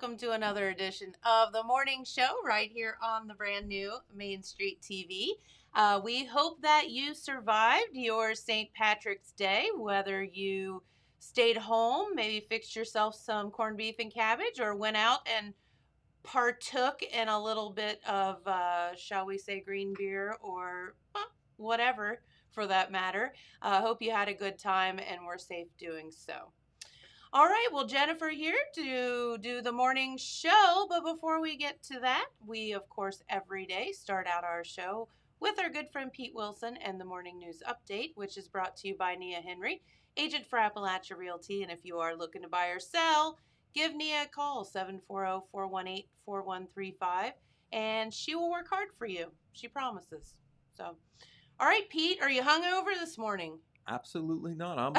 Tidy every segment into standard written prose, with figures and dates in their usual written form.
welcome to another edition of the morning show right here on the brand new Main Street TV. We hope that you survived your St. Patrick's Day, whether you stayed home, maybe fixed yourself some corned beef and cabbage, or went out and partook in a little bit of, shall we say, green beer or whatever for that matter. Hope you had a good time and were safe doing so. All right, well, Jennifer here to do the morning show. But before we get to that, we, of course, every day start out our show with our good friend Pete Wilson and the Morning News Update, which is brought to you by Nia Henry, agent for Appalachia Realty. And if you are looking to buy or sell, give Nia a call, 740-418-4135, and she will work hard for you. She promises. So, all right, Pete, are you hungover this morning? Absolutely not. I'm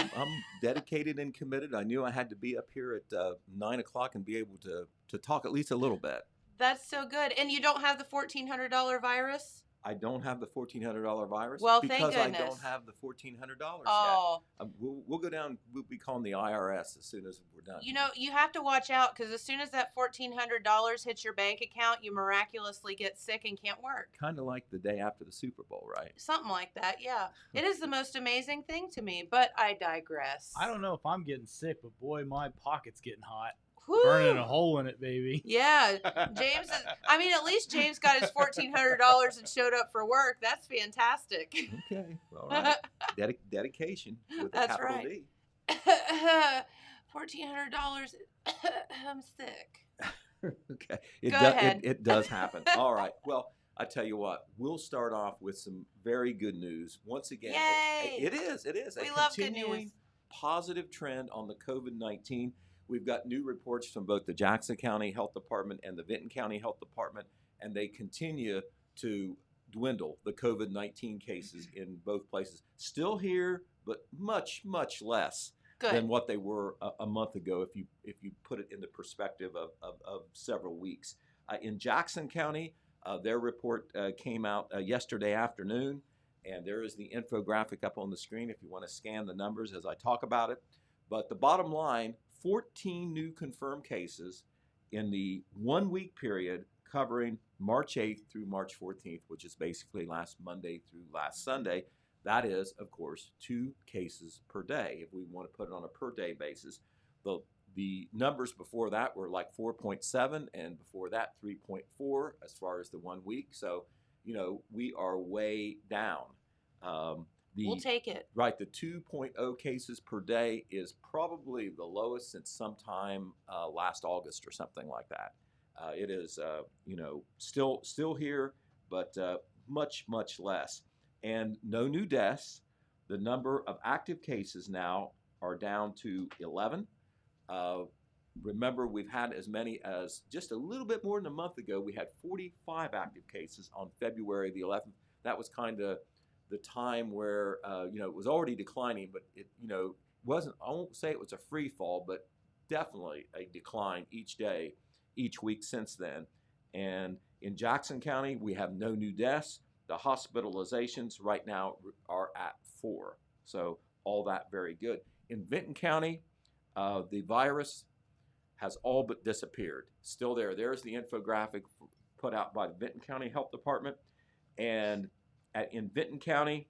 dedicated and committed. I knew I had to be up here at 9 o'clock and be able to talk at least a little bit. That's so good. And you don't have the $1,400 virus? I don't have the $1,400 virus. Well, because thank goodness. I don't have the $1,400 Oh. yet. We'll go down. We'll be calling the IRS as soon as we're done. You know, you have to watch out because as soon as that $1,400 hits your bank account, you miraculously get sick and can't work. Kind of like the day after the Super Bowl, right? Something like that, yeah. It is the most amazing thing to me, but I digress. I don't know if I'm getting sick, but boy, my pocket's getting hot. Woo. Burning a hole in it, baby. Yeah, James is, I mean, at least James got his $1,400 and showed up for work. That's fantastic. Okay, all right. Dedication with a That's capital right. D. $1,400. I'm sick. Okay. Go ahead. It does happen. All right. Well, I tell you what, we'll start off with some very good news. Once again, Yay! it is. We a love good continuing news. positive trend on the COVID-19. We've got new reports from both the Jackson County Health Department and the Vinton County Health Department, and they continue to dwindle the COVID-19 cases in both places. Still here, but much, much less than what they were a month ago if you put it in the perspective of several weeks. In Jackson County, their report came out yesterday afternoon, and there is the infographic up on the screen if you want to scan the numbers as I talk about it. But the bottom line, 14 new confirmed cases in the 1 week period covering March 8th through March 14th, which is basically last Monday through last Sunday. That is, of course, 2 cases per day if we want to put it on a per day basis. The numbers before that were like 4.7 and before that 3.4 as far as the 1 week. So, you know, we are way down. We'll take it. Right, the 2.0 cases per day is probably the lowest since sometime last August or something like that. It is, still here, but much, much less. And no new deaths. The number of active cases now are down to 11. Remember, we've had as many as just a little bit more than a month ago. We had 45 active cases on February the 11th. That was kind of the time where, it was already declining, but it, wasn't, I won't say it was a free fall, but definitely a decline each day, each week since then. And in Jackson County, we have no new deaths. The hospitalizations right now are at 4. So all that very good. In Vinton County, the virus has all but disappeared. Still there. There's the infographic put out by the Vinton County Health Department. And in Vinton County,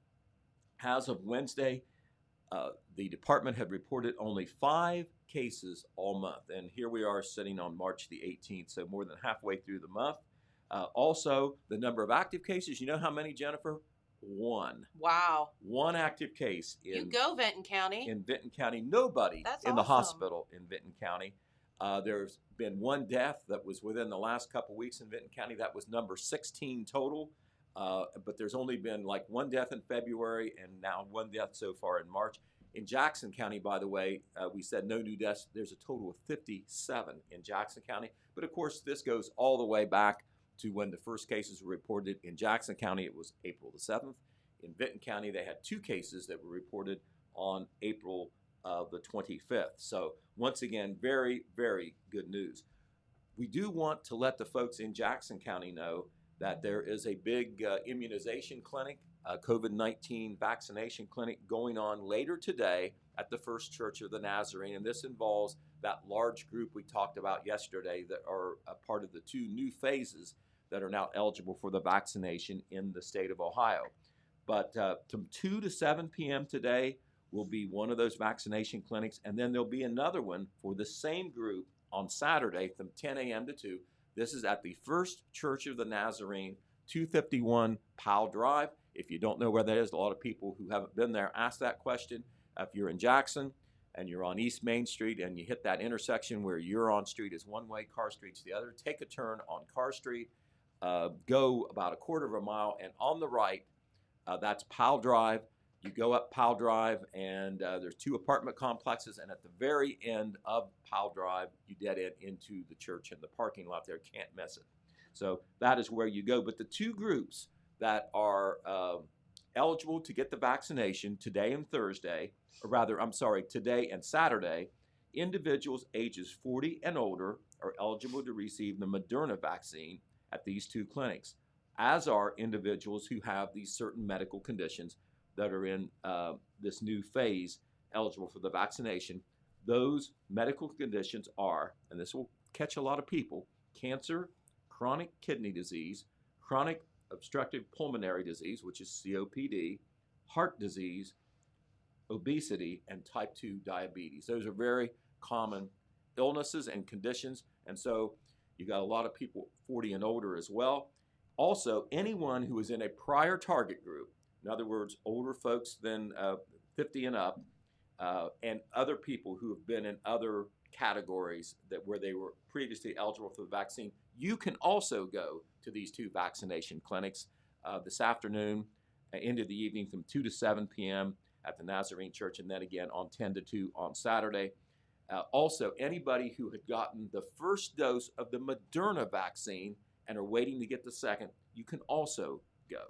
as of Wednesday, the department had reported only 5 cases all month. And here we are sitting on March the 18th, so more than halfway through the month. Also, the number of active cases, you know how many, Jennifer? 1. Wow. 1 active case you go, Vinton County. In Vinton County. Nobody That's in the awesome. hospital in Vinton County. There's been 1 death that was within the last couple weeks in Vinton County. That was number 16 total. But there's only been like 1 death in February and now 1 death so far in March. In Jackson County, by the way, we said no new deaths. There's a total of 57 in Jackson County. But of course, this goes all the way back to when the first cases were reported. In Jackson County, it was April the 7th. In Vinton County, they had 2 cases that were reported on April the 25th. So once again, very, very good news. We do want to let the folks in Jackson County know that there is a big immunization clinic, COVID-19 vaccination clinic going on later today at the First Church of the Nazarene. And this involves that large group we talked about yesterday that are a part of the two new phases that are now eligible for the vaccination in the state of Ohio. But from 2 to 7 p.m. today will be one of those vaccination clinics, and then there'll be another one for the same group on Saturday from 10 a.m. to 2. This is at the First Church of the Nazarene, 251 Powell Drive. If you don't know where that is, a lot of people who haven't been there ask that question. If you're in Jackson and you're on East Main Street and you hit that intersection where Huron Street is one way, Carr Street's the other, take a turn on Carr Street, go about a quarter of a mile, and on the right, that's Powell Drive. You go up Powell Drive, and there's two apartment complexes, and at the very end of Powell Drive, you dead end into the church and the parking lot there. Can't miss it. So that is where you go. But the two groups that are eligible to get the vaccination today and Thursday, or rather, I'm sorry, today and Saturday, individuals ages 40 and older are eligible to receive the Moderna vaccine at these two clinics, as are individuals who have these certain medical conditions that are in this new phase eligible for the vaccination. Those medical conditions are, and this will catch a lot of people, cancer, chronic kidney disease, chronic obstructive pulmonary disease, which is COPD, heart disease, obesity, and type 2 diabetes. Those are very common illnesses and conditions, and so you got a lot of people 40 and older as well. Also, anyone who is in a prior target group, in other words, older folks than 50 and up, and other people who have been in other categories where they were previously eligible for the vaccine, you can also go to these two vaccination clinics this afternoon into the evening from 2 to 7 p.m. at the Nazarene Church, and then again on 10 to 2 on Saturday. Also, anybody who had gotten the first dose of the Moderna vaccine and are waiting to get the second, you can also go.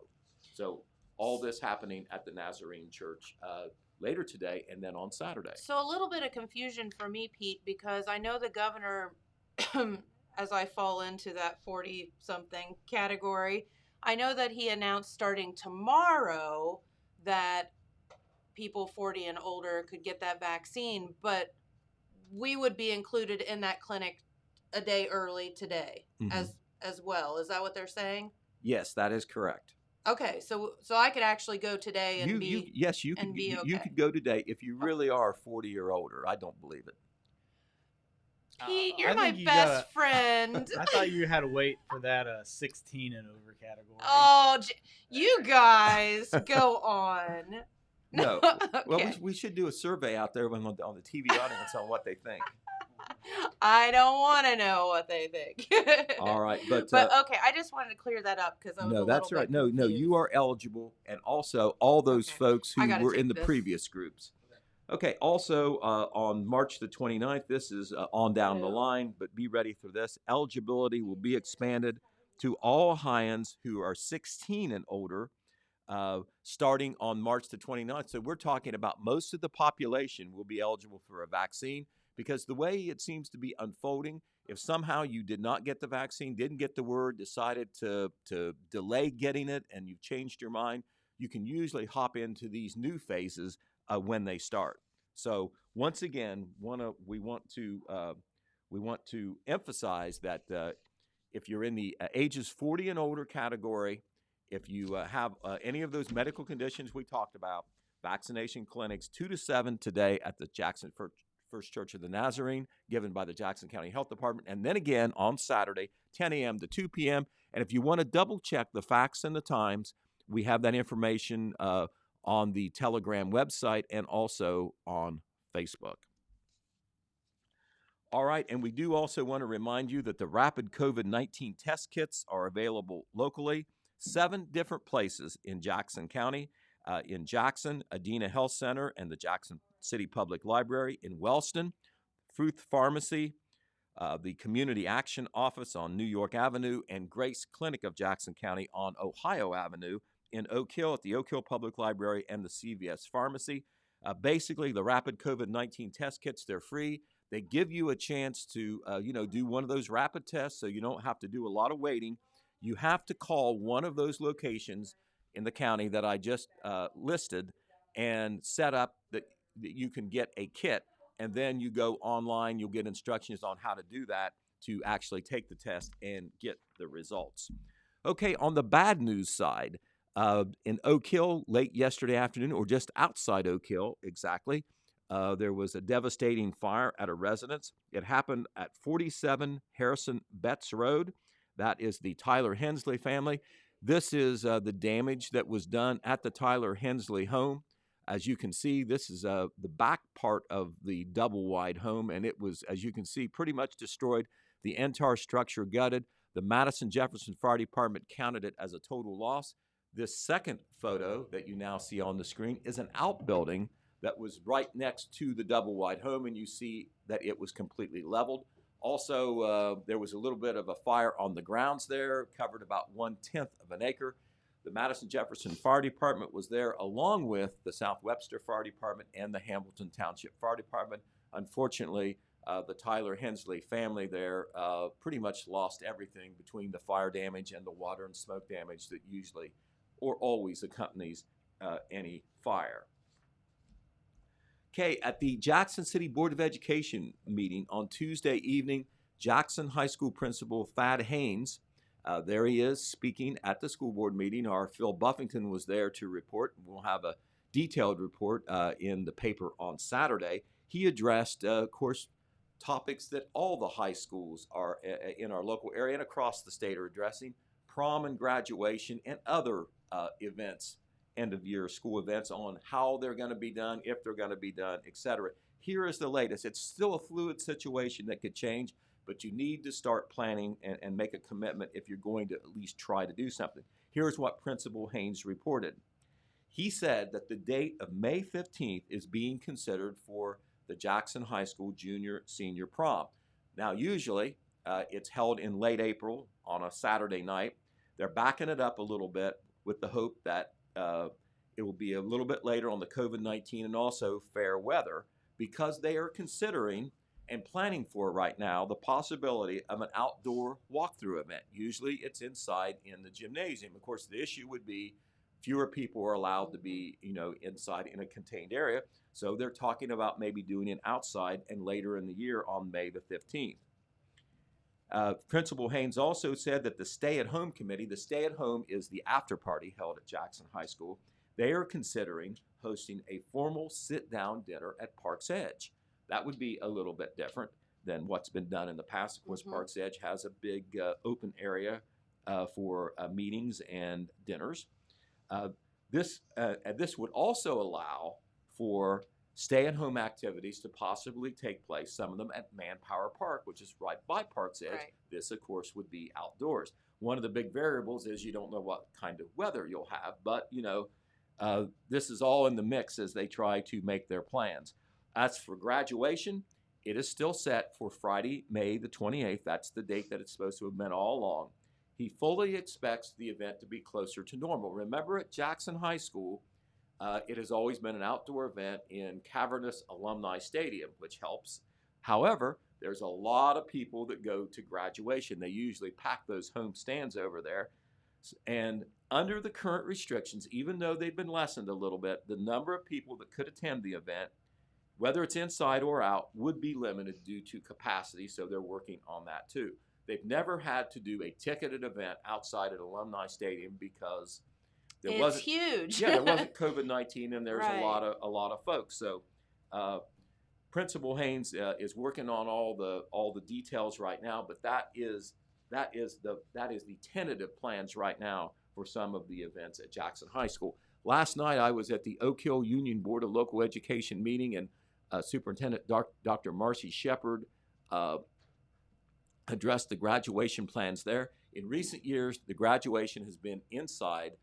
So all this happening at the Nazarene Church later today and then on Saturday. So a little bit of confusion for me, Pete, because I know the governor, as I fall into that 40-something category, I know that he announced starting tomorrow that people 40 and older could get that vaccine, but we would be included in that clinic a day early today as well. Is that what they're saying? Yes, that is correct. Okay, so I could actually go today and yes, you could be okay. You could go today if you really are 40 or older. I don't believe it. Pete, you're my best friend. I thought you had to wait for that 16 and over category. Oh, you guys, go on. No. Okay. Well, we should do a survey out there on the TV audience on what they think. I don't want to know what they think. All right, but okay, I just wanted to clear that up because I was that's right. No, you are eligible, and also all those folks who were in the previous groups. Okay, also on March the 29th, this is on down the line, but be ready for this. Eligibility will be expanded to all Ohioans who are 16 and older, starting on March the 29th. So we're talking about most of the population will be eligible for a vaccine, because the way it seems to be unfolding, if somehow you did not get the vaccine, didn't get the word, decided to delay getting it, and you've changed your mind, you can usually hop into these new phases when they start. So once again, we want to emphasize that if you're in the ages 40 and older category, if you have any of those medical conditions we talked about, vaccination clinics 2 to 7 today at the Jackson First Church of the Nazarene, given by the Jackson County Health Department, and then again on Saturday, 10 a.m. to 2 p.m. And if you want to double check the facts and the times, we have that information on the Telegram website and also on Facebook. All right, and we do also want to remind you that the rapid COVID-19 test kits are available locally, 7 different places in Jackson County. In Jackson, Adena Health Center and the Jackson City Public Library. In Wellston, Fruth Pharmacy, the Community Action Office on New York Avenue, and Grace Clinic of Jackson County on Ohio Avenue. In Oak Hill at the Oak Hill Public Library and the CVS Pharmacy. Basically, the rapid COVID-19 test kits, they're free. They give you a chance to, do one of those rapid tests so you don't have to do a lot of waiting. You have to call one of those locations in the county that I just listed and set up that you can get a kit and then you go online. You'll get instructions on how to do that to actually take the test and get the results. Okay, on the bad news side, in Oak Hill late yesterday afternoon, or just outside Oak Hill exactly, there was a devastating fire at a residence. It happened at 47 Harrison Betts Road. That is the Tyler Hensley family. This is the damage that was done at the Tyler Hensley home. As you can see, this is the back part of the double-wide home, and it was, as you can see, pretty much destroyed. The entire structure gutted. The Madison Jefferson Fire Department counted it as a total loss. This second photo that you now see on the screen is an outbuilding that was right next to the double-wide home, and you see that it was completely leveled. Also, there was a little bit of a fire on the grounds there, covered about 1/10 of an acre. The Madison Jefferson Fire Department was there, along with the South Webster Fire Department and the Hamilton Township Fire Department. Unfortunately, the Tyler Hensley family there pretty much lost everything between the fire damage and the water and smoke damage that usually or always accompanies any fire. Okay, at the Jackson City Board of Education meeting on Tuesday evening, Jackson High School Principal Thad Haynes, there he is speaking at the school board meeting. Our Phil Buffington was there to report. We'll have a detailed report in the paper on Saturday. He addressed, of course, topics that all the high schools are in our local area and across the state are addressing: prom and graduation and other events, end of year school events, on how they're going to be done, if they're going to be done, etc. Here is the latest. It's still a fluid situation that could change, but you need to start planning and make a commitment if you're going to at least try to do something. Here's what Principal Haynes reported. He said that the date of May 15th is being considered for the Jackson High School junior-senior prom. Now, usually it's held in late April on a Saturday night. They're backing it up a little bit with the hope that it will be a little bit later on the COVID-19 and also fair weather, because they are considering and planning for right now the possibility of an outdoor walkthrough event. Usually it's inside in the gymnasium. Of course, the issue would be fewer people are allowed to be, inside in a contained area. So they're talking about maybe doing it outside and later in the year on May the 15th. Principal Haynes also said that the stay-at-home committee, the stay-at-home is the after party held at Jackson High School, they are considering hosting a formal sit-down dinner at Park's Edge. That would be a little bit different than what's been done in the past. Of course, Park's Edge has a big open area for meetings and dinners. This would also allow for stay-at-home activities to possibly take place, some of them at Manpower Park, which is right by Park's Edge. Right. This, of course, would be outdoors. One of the big variables is you don't know what kind of weather you'll have, but, this is all in the mix as they try to make their plans. As for graduation, it is still set for Friday, May the 28th. That's the date that it's supposed to have been all along. He fully expects the event to be closer to normal. Remember, at Jackson High School, it has always been an outdoor event in cavernous Alumni Stadium, which helps. However, there's a lot of people that go to graduation. They usually pack those home stands over there. And under the current restrictions, even though they've been lessened a little bit, the number of people that could attend the event, whether it's inside or out, would be limited due to capacity, so they're working on that too. They've never had to do a ticketed event outside at Alumni Stadium because it's huge. There wasn't COVID-19, and there's right. a lot of folks. So, Principal Haynes is working on all the details right now, but that is the tentative plans right now for some of the events at Jackson High School. Last night I was at the Oak Hill Union Board of Local Education meeting, and Superintendent Dr. Marcy Shepard addressed the graduation plans there. In recent years, the graduation has been inside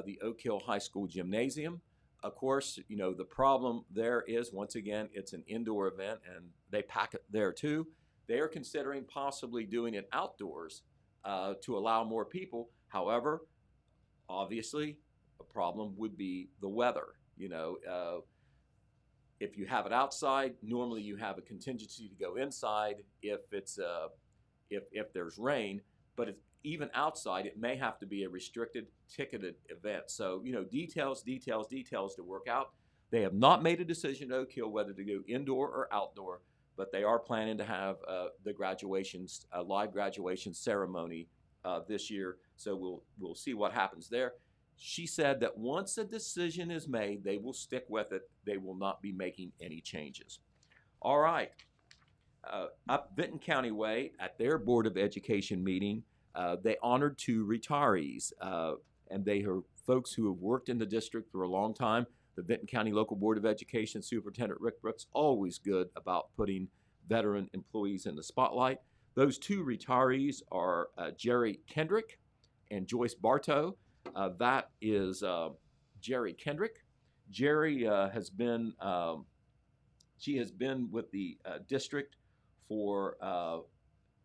the Oak Hill High School gymnasium. Of course, the problem there is, once again, it's an indoor event and they pack it there too. They are considering possibly doing it outdoors to allow more people. However, obviously, a problem would be the weather. If you have it outside, normally you have a contingency to go inside if it's if there's rain. But even outside, it may have to be a restricted, ticketed event. So, details to work out. They have not made a decision at Oak Hill whether to go indoor or outdoor, but they are planning to have the graduations, live graduation ceremony this year. So we'll see what happens there. She said that once a decision is made, they will stick with it. They will not be making any changes. All right. Up Benton County Way at their Board of Education meeting, they honored two retirees, and they are folks who have worked in the district for a long time. The Benton County Local Board of Education Superintendent Rick Brooks, always good about putting veteran employees in the spotlight. Those two retirees are Jerry Kendrick and Joyce Bartow. That is Jerry Kendrick. Jerry she has been with the district for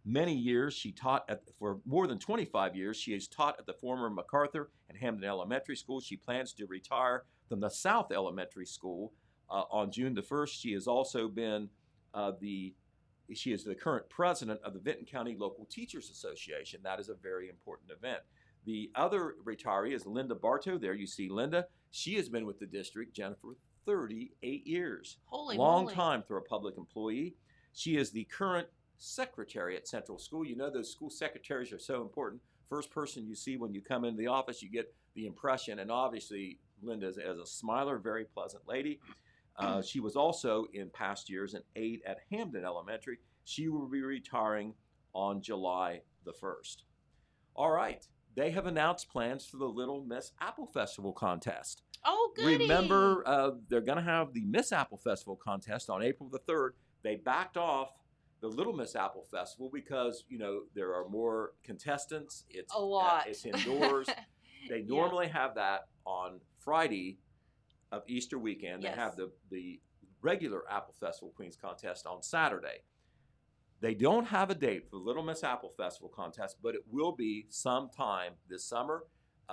many years. She taught for more than 25 years. She has taught at the former MacArthur and Hamden Elementary School. She plans to retire from the South Elementary School on June the 1st. She has also been she is the current president of the Benton County Local Teachers Association. That is a very important event. The other retiree is Linda Bartow. There you see Linda. She has been with the district, Jennifer, 38 years. Holy Long moly. time for a public employee. She is the current secretary at Central School. You know those school secretaries are so important. First person you see when you come into the office, you get the impression, and obviously Linda is a smiler, very pleasant lady. She was also in past years an aide at Hamden Elementary. She will be retiring on July the 1st. All right, they have announced plans for the Little Miss Apple Festival contest. Oh, goody. Remember, they're going to have the Miss Apple Festival contest on April the 3rd. They backed off the Little Miss Apple Festival because, there are more contestants. It's a lot. It's indoors. They normally have that on Friday of Easter weekend. Yes. They have the regular Apple Festival Queens contest on Saturday. They don't have a date for the Little Miss Apple Festival contest, but it will be sometime this summer.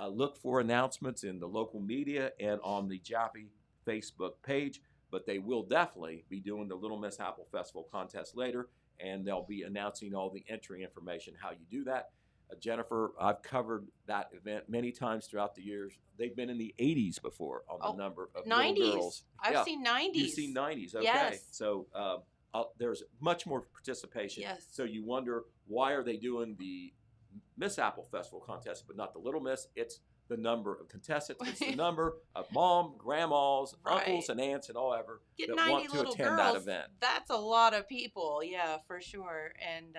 Look for announcements in the local media and on the Jaffe Facebook page, but they will definitely be doing the Little Miss Apple Festival contest later, and they'll be announcing all the entry information, how you do that. Jennifer, I've covered that event many times throughout the years. They've been in the 80s before on the number of 90s. little girls. I've seen 90s. You've seen 90s, okay. Yes. So there's much more participation. Yes. So you wonder, why are they doing the Miss Apple Festival contest, but not the Little Miss? It's the number of contestants. It's the number of mom, grandmas, uncles, and aunts, and all ever Get that 90 want to little attend girls, that event. That's a lot of people. Yeah, for sure. And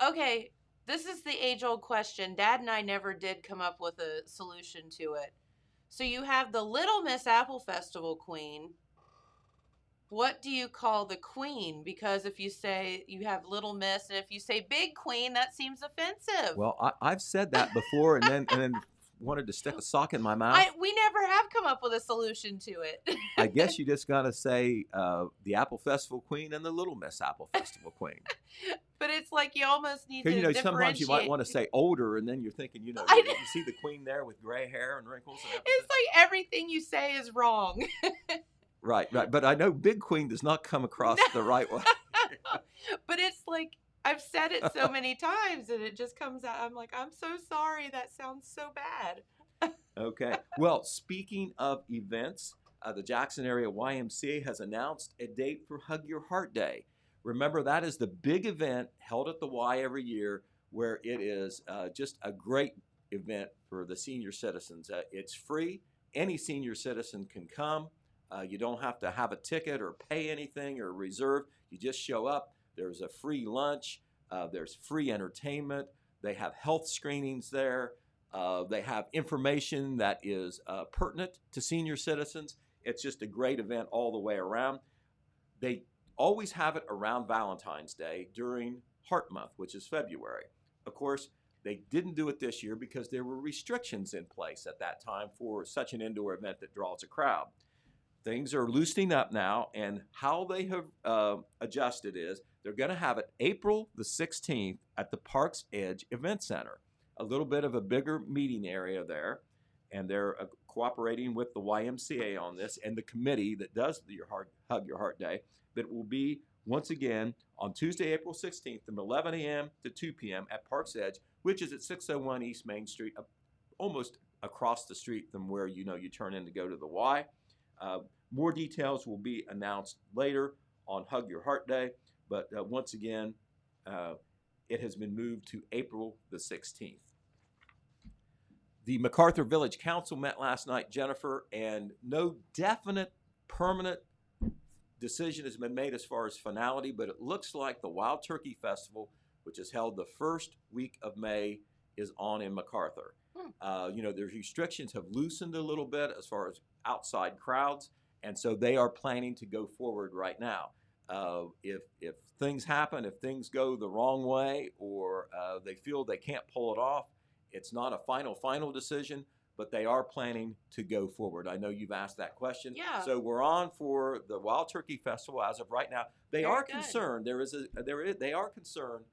okay, this is the age-old question. Dad and I never did come up with a solution to it. So you have the Little Miss Apple Festival Queen. What do you call the queen? Because if you say you have Little Miss, and if you say Big Queen, that seems offensive. Well, I've said that before, and then wanted to stick a sock in my mouth. We never have come up with a solution to it. I guess you just got to say the Apple Festival Queen and the Little Miss Apple Festival Queen. But it's like you almost need to Because sometimes you might want to say older, and then you're thinking, you see the queen there with gray hair and wrinkles. And everything. It's like everything you say is wrong. Right. But I know Big Queen does not come across the right way. But it's like I've said it so many times, and it just comes out. I'm like, I'm so sorry. That sounds so bad. Okay. Well, speaking of events, the Jackson Area YMCA has announced a date for Hug Your Heart Day. Remember, that is the big event held at the Y every year, where it is just a great event for the senior citizens. It's free. Any senior citizen can come. You don't have to have a ticket or pay anything or reserve. You just show up. There's a free lunch. There's free entertainment. They have health screenings there. They have information that is pertinent to senior citizens. It's just a great event all the way around. They always have it around Valentine's Day during Heart Month, which is February. Of course, they didn't do it this year because there were restrictions in place at that time for such an indoor event that draws a crowd. Things are loosening up now, and how they have adjusted is they're going to have it April the 16th at the Parks Edge Event Center, a little bit of a bigger meeting area there, and they're cooperating with the YMCA on this and the committee that does Hug Your Heart Day. But it will be, once again, on Tuesday, April 16th from 11 a.m. to 2 p.m. at Parks Edge, which is at 601 East Main Street, almost across the street from where you turn in to go to the Y. More details will be announced later on Hug Your Heart Day, but once again, it has been moved to April the 16th. The MacArthur Village Council met last night, Jennifer, and no definite permanent decision has been made as far as finality, but it looks like the Wild Turkey Festival, which is held the first week of May, is on in MacArthur. The restrictions have loosened a little bit as far as outside crowds, and so they are planning to go forward right now. If things happen, if things go the wrong way, or they feel they can't pull it off, it's not a final decision, but they are planning to go forward. I know you've asked that question. Yeah. So we're on for the Wild Turkey Festival as of right now. They Very are good. concerned. They are concerned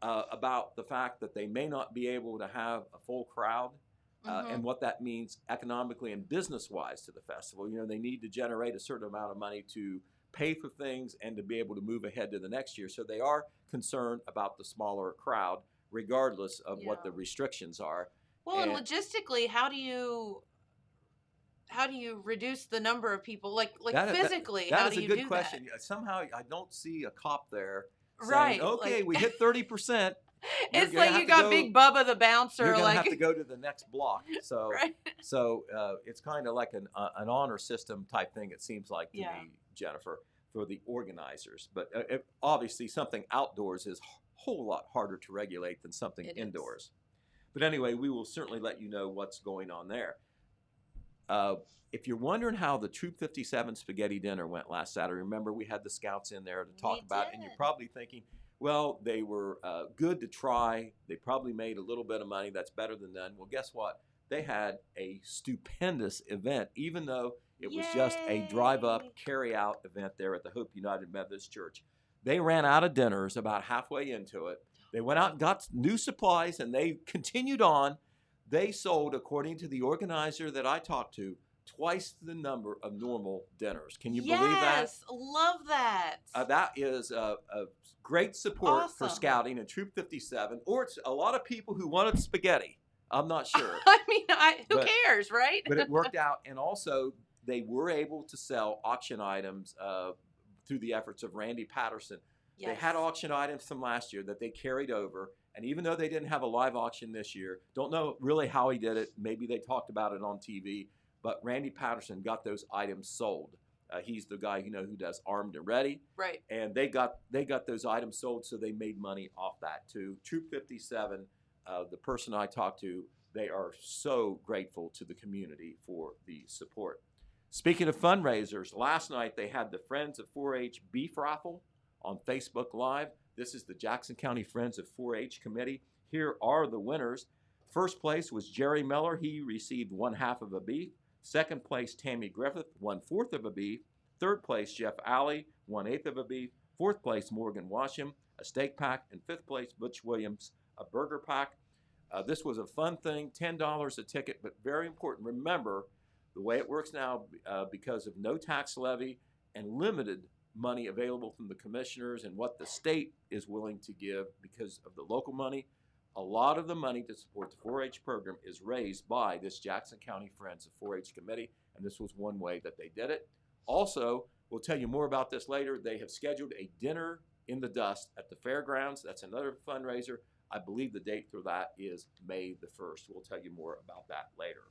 about the fact that they may not be able to have a full crowd, and what that means economically and business-wise to the festival. They need to generate a certain amount of money to pay for things and to be able to move ahead to the next year. So they are concerned about the smaller crowd, regardless of what the restrictions are. Well, and logistically, how do you reduce the number of people? Like physically, how do you do that? That is a good question. Somehow I don't see a cop there saying, right? Okay, we hit 30%. It's like you got Big Bubba the bouncer. You're gonna have to go to the next block. So, right. so it's kind of like an honor system type thing. It seems like to me, Jennifer, for the organizers. But obviously, something outdoors is a whole lot harder to regulate than something indoors. But anyway, we will certainly let you know what's going on there. If you're wondering how the Troop 57 spaghetti dinner went last Saturday, remember we had the scouts in there to talk about it, and you're probably thinking, well, they were good to try. They probably made a little bit of money. That's better than none. Well, guess what? They had a stupendous event, even though it was just a drive-up, carry-out event there at the Hope United Methodist Church. They ran out of dinners about halfway into it. They went out and got new supplies, and they continued on. They sold, according to the organizer that I talked to, twice the number of normal dinners. Can you believe that? Yes, love that. That is a great support for scouting and Troop 57, or it's a lot of people who wanted spaghetti. I'm not sure. I mean, who cares, right? But it worked out, and also they were able to sell auction items through the efforts of Randy Patterson. Yes. They had auction items from last year that they carried over, and even though they didn't have a live auction this year, don't know really how he did it. Maybe they talked about it on TV, but Randy Patterson got those items sold. He's the guy who does Armed and Ready, right? And they got those items sold, so they made money off that too. Troop 57, the person I talked to, they are so grateful to the community for the support. Speaking of fundraisers, last night they had the Friends of 4-H Beef Raffle on Facebook Live. This is the Jackson County Friends of 4-H Committee. Here are the winners. First place was Jerry Miller. He received 1/2 of a beef. Second place, Tammy Griffith, 1/4 of a beef. Third place, Jeff Alley, 1/8 of a beef. Fourth place, Morgan Washam, a steak pack. And fifth place, Butch Williams, a burger pack. This was a fun thing, $10 a ticket, but very important. Remember, the way it works now, because of no tax levy and limited money available from the commissioners and what the state is willing to give because of the local money, a lot of the money to support the 4-H program is raised by this Jackson County Friends of 4-H Committee, and this was one way that they did it. Also, we'll tell you more about this later. They have scheduled a dinner in the dust at the fairgrounds. That's another fundraiser. I believe the date for that is May the 1st. We'll tell you more about that later.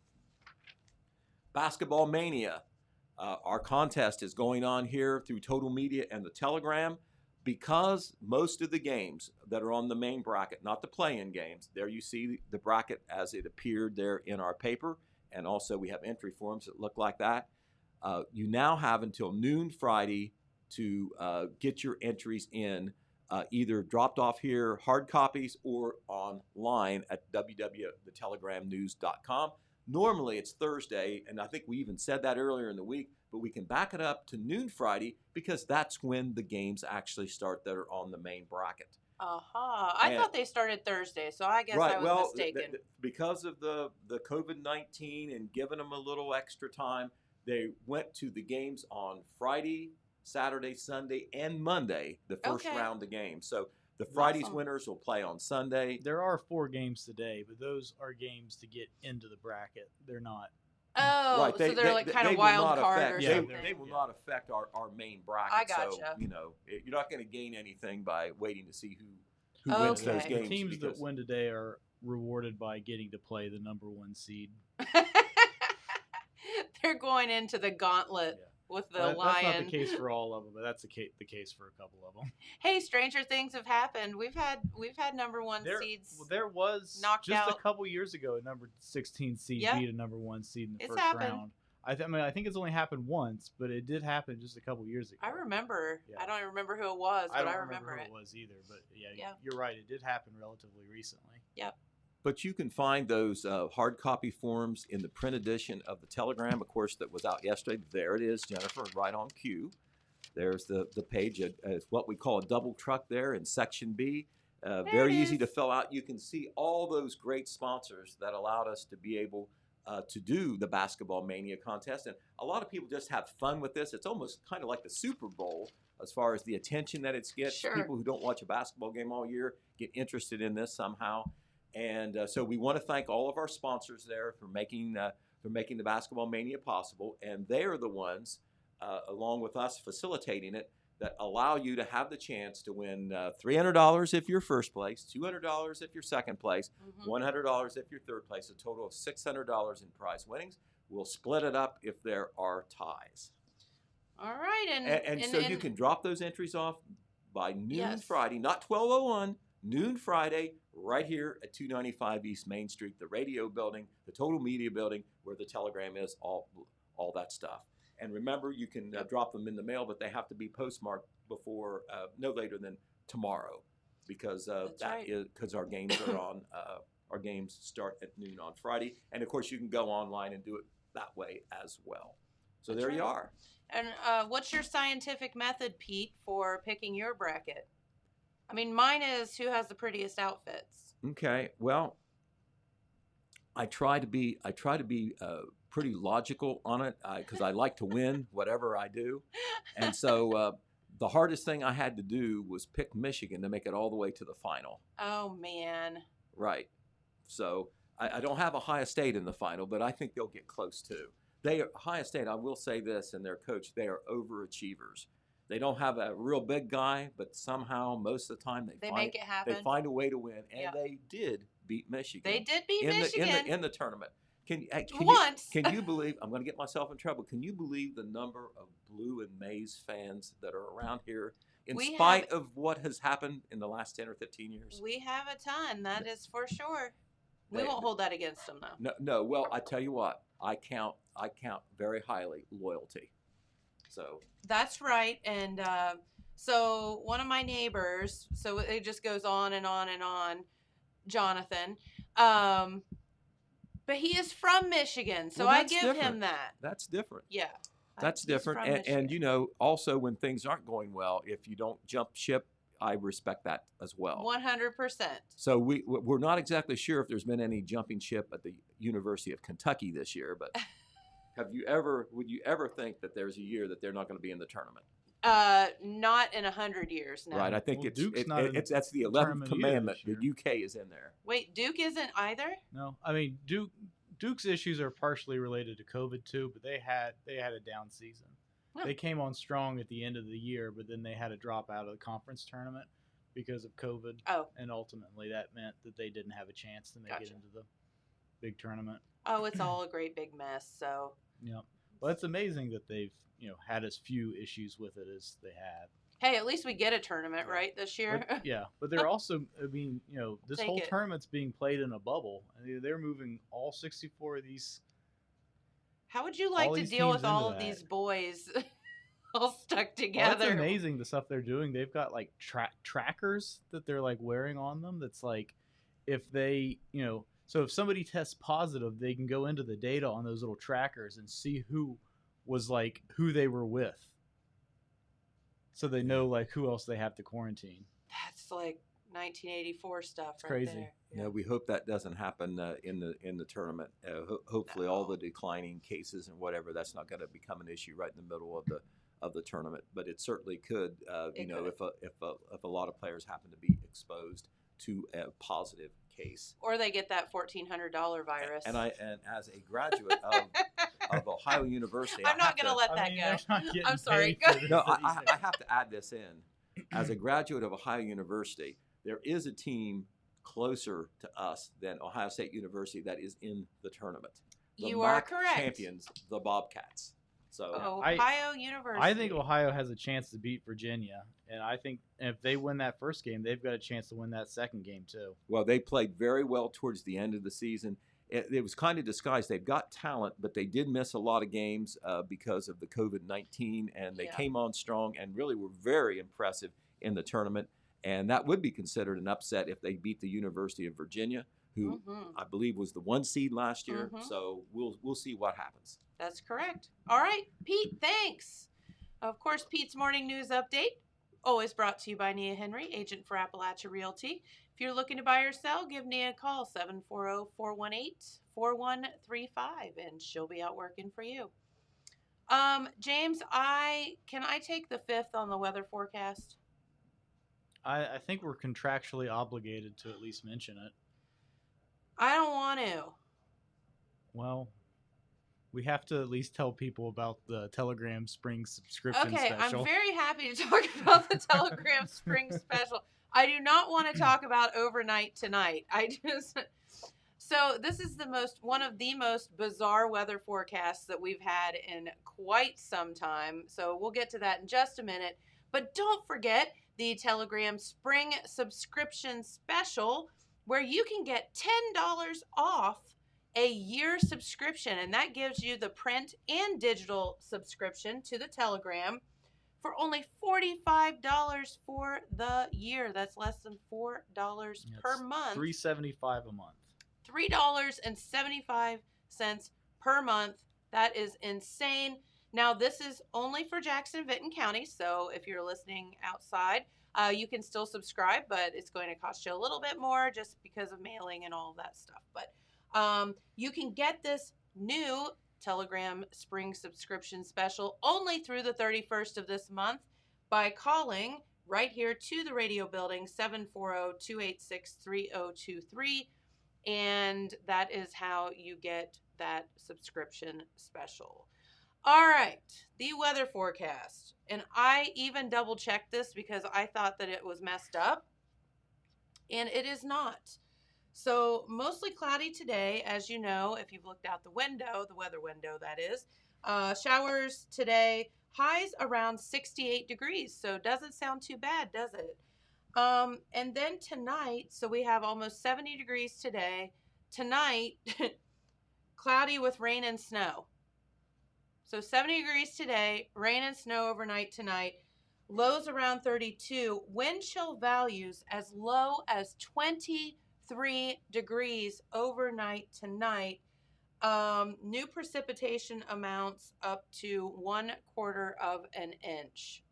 Basketball Mania. Our contest is going on here through Total Media and the Telegram. Because most of the games that are on the main bracket, not the play-in games, there you see the bracket as it appeared there in our paper, and also we have entry forms that look like that. You now have until noon Friday to get your entries in, either dropped off here, hard copies, or online at www.thetelegram.news.com. Normally it's Thursday, and I think we even said that earlier in the week, but we can back it up to noon Friday because that's when the games actually start that are on the main bracket. I thought they started Thursday, so I guess I was mistaken. Because of the COVID-19 and giving them a little extra time, they went to the games on Friday, Saturday, Sunday, and Monday, the first round of games. So the Friday's winners will play on Sunday. There are 4 games today, but those are games to get into the bracket. They're not Oh, Right, so they're like kind they of will wild not card affect or Yeah, something. they will yeah. not affect our main bracket. I So gotcha. you're not going to gain anything by waiting to see who Yeah, wins those Okay. the games. teams that because win today are rewarded by getting to play the number 1 seed. They're going into the gauntlet Yeah. with the Well, that's not the lion. case for all of them, but that's the case for a couple of them. Hey, stranger things have happened. We've had number 1 seeds. There was knocked just out. a couple years ago a number 16 seed Yeah. beat a number 1 seed in the It's first happened. round. I mean, I think it's only happened once, but it did happen just a couple years ago. I remember. Yeah. I don't remember who it was, but I don't remember who it. it was either. But yeah, Yeah. you're right. It did happen relatively recently. Yep. But you can find those hard copy forms in the print edition of the Telegram, of course, that was out yesterday. There it is, Jennifer, right on cue. There's the page. It's what we call a double truck there in Section B. Very easy to fill out. You can see all those great sponsors that allowed us to be able to do the Basketball Mania contest. And a lot of people just have fun with this. It's almost kind of like the Super Bowl as far as the attention that it gets. Sure. People who don't watch a basketball game all year get interested in this somehow. And so we want to thank all of our sponsors there for making the Basketball Mania possible. And they are the ones, along with us facilitating it, that allow you to have the chance to win $300 if you're first place, $200 if you're second place, $100 if you're third place, a total of $600 in prize winnings. We'll split it up if there are ties. All right, And so you can drop those entries off by noon Yes. Friday, not 12:01, noon Friday, right here at 295 East Main Street, the radio building, the Total Media building, where the Telegram is, all that stuff. And remember, you can drop them in the mail, but they have to be postmarked before no later than tomorrow, because because our games are on. Our games start at noon on Friday, and of course, you can go online and do it that way as well. So That's there you right. are. And what's your scientific method, Pete, for picking your bracket? I mean, mine is who has the prettiest outfits. Okay, well, I try to be pretty logical on it because I like to win whatever I do, and so the hardest thing I had to do was pick Michigan to make it all the way to the final. Oh man! Right, so I don't have Ohio State in the final, but I think they'll get close too. Ohio State, I will say this, and their coach, they are overachievers. They don't have a real big guy, but somehow most of the time they make it happen. They find a way to win, and Yep. they did beat Michigan. They did beat in Michigan in the tournament. once. Can you believe? I'm going to get myself in trouble. Can you believe the number of Blue and Maize fans that are around here, in spite of what has happened in the last 10 or 15 years? We have a ton. That is for sure. We won't hold that against them, though. No. Well, I tell you what. I count very highly loyalty. So That's right. And so one of my neighbors, so it just goes on and on and on, Jonathan. But he is from Michigan, so Well, I that's give different. him that. That's different. Yeah. That's He's different. from Michigan. And you know, also when things aren't going well, if you don't jump ship, I respect that as well. 100%. So we're not exactly sure if there's been any jumping ship at the University of Kentucky this year, but would you ever think that there's a year that they're not going to be in the tournament? Not in 100 years now. Right. I think Well, Duke's not in that's the 11th tournament either commandment. this The UK is in there. Wait, Duke isn't either? No, I mean Duke's issues are partially related to COVID too, but they had a down season. Huh. They came on strong at the end of the year, but then they had to drop out of the conference tournament because of COVID. Oh. And ultimately that meant that they didn't have a chance to make it into the big tournament. Oh, it's all a great big mess. So. Yeah. Well, it's amazing that they've, had as few issues with it as they have. Hey, at least we get a tournament, right, this year? But, yeah, but they're also, I mean, this Take whole it. tournament's being played in a bubble. I mean, they're moving all 64 of these. How would you like all to these deal teams with all into of that. these boys all stuck Well, together? it's amazing the stuff they're doing. They've got like trackers that they're like wearing on them. That's like, if they, so if somebody tests positive, they can go into the data on those little trackers and see who they were with. So they know like who else they have to quarantine. That's like 1984 stuff. It's right crazy. there. Yeah, we hope that doesn't happen in the tournament. Hopefully, all the declining cases and whatever, that's not going to become an issue right in the middle of the tournament. But it certainly could. If a lot of players happen to be exposed to a positive case, Or they get that $1,400 virus. and as a graduate of of Ohio University. I'm not going to let that go. they're not getting I'm sorry. paid for this No, either. I have to add this in. As a graduate of Ohio University, there is a team closer to us than Ohio State University that is in the tournament. The You are MAC correct. champions, the Bobcats. So Ohio University. I think Ohio has a chance to beat Virginia, and I think if they win that first game, they've got a chance to win that second game too. well, they played very well towards the end of the season. It was kind of disguised. They've got talent, but they did miss a lot of games because of the COVID-19, and they came on strong and really were very impressive in the tournament. And that would be considered an upset if they beat the University of Virginia, who I believe was the 1 seed last year. So we'll see what happens. That's correct. All right, Pete, thanks. Of course, Pete's Morning News Update, always brought to you by Nia Henry, agent for Appalachia Realty. If you're looking to buy or sell, give Nia a call, 740-418-4135, and she'll be out working for you. James, can I take the 5th on the weather forecast? I think we're contractually obligated to at least mention it. I don't want to. Well, we have to at least tell people about the Telegram Spring subscription Okay, special. I'm very happy to talk about the Telegram Spring special. I do not want to talk about overnight tonight. So this is one of the most bizarre weather forecasts that we've had in quite some time. So we'll get to that in just a minute. But don't forget the Telegram Spring subscription special, where you can get $10 off a year subscription, and that gives you the print and digital subscription to the Telegram for only $45 for the year. That's less than $4 per month. $3.75 a month. $3.75 per month. That is insane. Now, this is only for Jackson-Vinton County, so if you're listening outside, you can still subscribe, but it's going to cost you a little bit more just because of mailing and all of that stuff. But you can get this new Telegram Spring subscription special only through the 31st of this month by calling right here to the radio building, 740-286-3023. And that is how you get that subscription special. All right, the weather forecast. And I even double checked this because I thought that it was messed up. And it is not. So mostly cloudy today, as you know, if you've looked out the window, the weather window that is. Showers today, highs around 68 degrees. So doesn't sound too bad, does it? And then tonight, so we have almost 70 degrees today. Tonight, cloudy with rain and snow. So 70 degrees today, rain and snow overnight tonight. Lows around 32. Wind chill values as low as 23 degrees overnight tonight. New precipitation amounts up to 1/4 of an inch.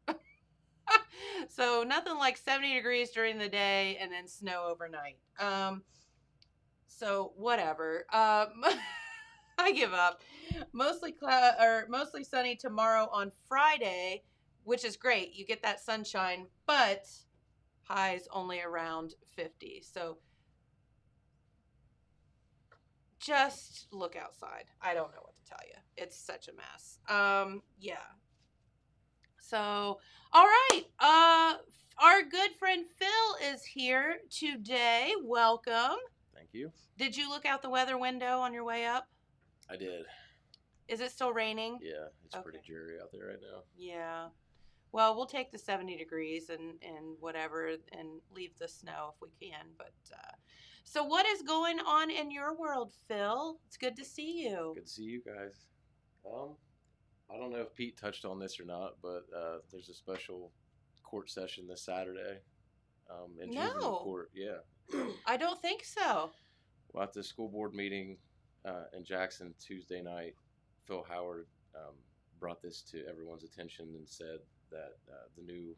So nothing like 70 degrees during the day and then snow overnight. So whatever. I give up. Mostly sunny tomorrow on Friday, which is great. You get that sunshine, but highs only around 50. So just look outside. I don't know what to tell you. It's such a mess. Yeah. So, all right. Our good friend Phil is here today. Welcome. Thank you. Did you look out the weather window on your way up? I did. Is it still raining? Yeah, it's Okay. pretty dreary out there right now. Yeah. Well, we'll take the 70 degrees and whatever and leave the snow if we can. But so what is going on in your world, Phil? It's good to see you. Good to see you guys. I don't know if Pete touched on this or not, but there's a special court session this Saturday in juvenile court. Yeah. I don't think so. Well, at the school board meeting in Jackson Tuesday night, Phil Howard brought this to everyone's attention and said that the new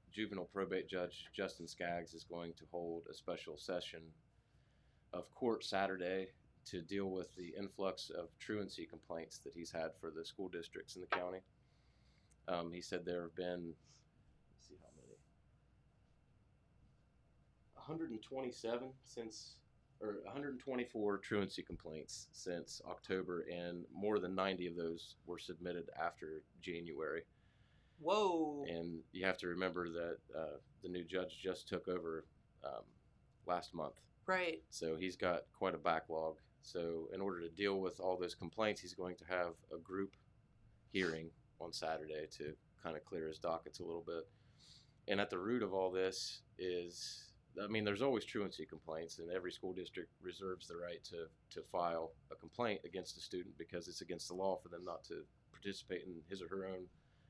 juvenile probate judge, Justin Skaggs, is going to hold a special session of court Saturday to deal with the influx of truancy complaints that he's had for the school districts in the county. He said there have been, let's see how many, 127 since or 124 truancy complaints since October, and more than 90 of those were submitted after January. Whoa. And you have to remember that the new judge just took over last month. Right. So he's got quite a backlog. So in order to deal with all those complaints, he's going to have a group hearing on Saturday to kind of clear his dockets a little bit. And at the root of all this is, I mean, there's always truancy complaints, and every school district reserves the right to file a complaint against a student because it's against the law for them not to participate in his or her own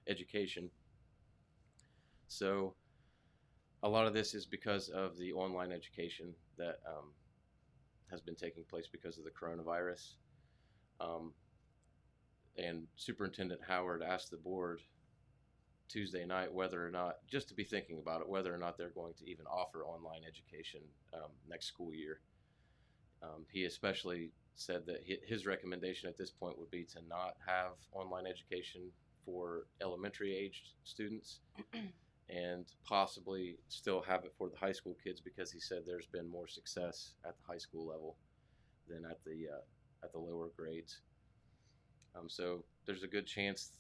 education. So a lot of this is because of the online education that has been taking place because of the coronavirus. And Superintendent Howard asked the board Tuesday night whether or not, just to be thinking about it, whether or not they're going to even offer online education next school year. He especially said that his recommendation at this point would be to not have online education for elementary aged students and possibly still have it for the high school kids, because he said there's been more success at the high school level than at the lower grades. So there's a good chance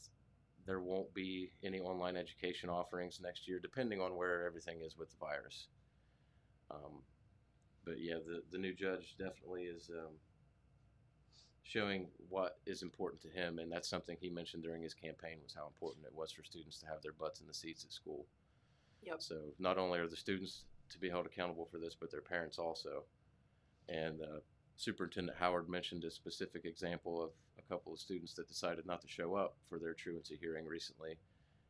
there won't be any online education offerings next year, depending on where everything is with the virus. But yeah, the new judge definitely is showing what is important to him, and that's something he mentioned during his campaign, was how important it was for students to have their butts in the seats at school. Yep. So not only are the students to be held accountable for this, but their parents also. And Superintendent Howard mentioned a specific example of a couple of students that decided not to show up for their truancy hearing recently,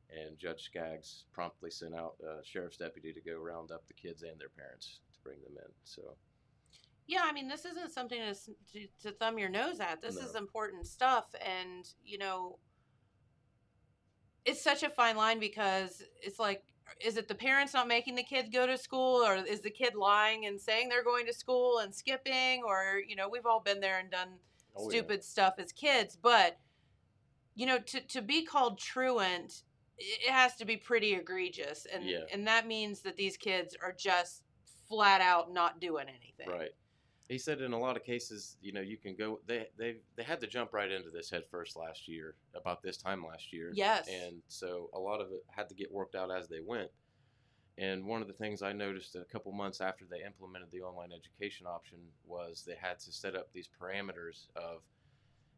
and Judge Skaggs promptly sent out a sheriff's deputy to go round up the kids and their parents to bring them in. So Yeah, I mean, this isn't something to thumb your nose at. This No. is important stuff. And, it's such a fine line, because it's like, is it the parents not making the kids go to school, or is the kid lying and saying they're going to school and skipping? Or, we've all been there and done stupid stuff as kids. But, to be called truant, it has to be pretty egregious. And that means that these kids are just flat out not doing anything. Right. He said in a lot of cases, you can go. They had to jump right into this head first last year, about this time last year. Yes. And so a lot of it had to get worked out as they went. And one of the things I noticed a couple months after they implemented the online education option was they had to set up these parameters of,